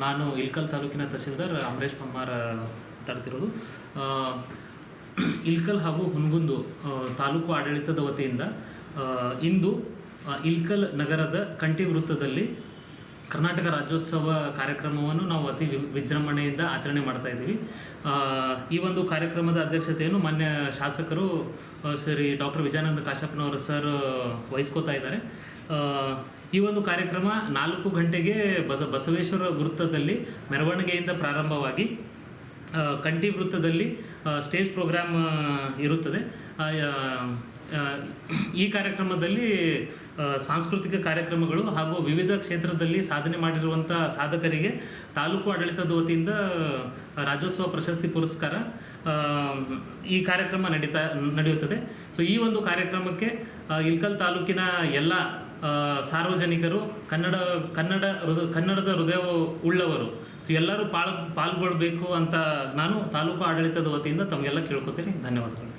ನಾನು ಇಲ್ಕಲ್ ತಾಲೂಕಿನ ತಹಸೀಲ್ದಾರ್ ಅಮರೇಶ್ ಪಮ್ಮಾರ್ ಮಾತಾಡ್ತಿರೋದು. ಇಲ್ಕಲ್ ಹಾಗೂ ಹುನಗುಂದ ತಾಲೂಕು ಆಡಳಿತದ ವತಿಯಿಂದ ಇಂದು ಇಲ್ಕಲ್ ನಗರದ ಕಂಠಿ ವೃತ್ತದಲ್ಲಿ ಕರ್ನಾಟಕ ರಾಜ್ಯೋತ್ಸವ ಕಾರ್ಯಕ್ರಮವನ್ನು ನಾವು ಅತಿ ವಿಜೃಂಭಣೆಯಿಂದ ಆಚರಣೆ ಮಾಡ್ತಾ ಇದ್ದೀವಿ. ಈ ಒಂದು ಕಾರ್ಯಕ್ರಮದ ಅಧ್ಯಕ್ಷತೆಯನ್ನು ಮಾನ್ಯ ಶಾಸಕರು ಶ್ರೀ ಡಾಕ್ಟರ್ ವಿಜಯಾನಂದ ಕಾಶ್ಯಪ್ನವರು ಸರ್ ವಹಿಸ್ಕೋತಾ ಇದ್ದಾರೆ. ಈ ಒಂದು ಕಾರ್ಯಕ್ರಮ 4 ಗಂಟೆಗೆ ಬಸವೇಶ್ವರ ವೃತ್ತದಲ್ಲಿ ಮೆರವಣಿಗೆಯಿಂದ ಪ್ರಾರಂಭವಾಗಿ ಕಂಠಿ ವೃತ್ತದಲ್ಲಿ ಸ್ಟೇಜ್ ಪ್ರೋಗ್ರಾಮ್ ಇರುತ್ತದೆ. ಈ ಕಾರ್ಯಕ್ರಮದಲ್ಲಿ ಸಾಂಸ್ಕೃತಿಕ ಕಾರ್ಯಕ್ರಮಗಳು ಹಾಗೂ ವಿವಿಧ ಕ್ಷೇತ್ರದಲ್ಲಿ ಸಾಧನೆ ಮಾಡಿರುವಂಥ ಸಾಧಕರಿಗೆ ತಾಲೂಕು ಆಡಳಿತದ ವತಿಯಿಂದ ರಾಜ್ಯೋತ್ಸವ ಪ್ರಶಸ್ತಿ ಪುರಸ್ಕಾರ ಈ ಕಾರ್ಯಕ್ರಮ ನಡೆಯುತ್ತದೆ. ಸೊ ಈ ಒಂದು ಕಾರ್ಯಕ್ರಮಕ್ಕೆ ಇಲ್ಕಲ್ ತಾಲೂಕಿನ ಎಲ್ಲ ಸಾರ್ವಜನಿಕರು ಕನ್ನಡದ ಹೃದಯ ಉಳ್ಳವರು ಸೊ ಎಲ್ಲರೂ ಪಾಲ್ಗೊಳ್ಬೇಕು ಅಂತ ನಾನು ತಾಲೂಕು ಆಡಳಿತದ ವತಿಯಿಂದ ತಮಗೆಲ್ಲ ಕೇಳ್ಕೊತೀನಿ. ಧನ್ಯವಾದಗಳು.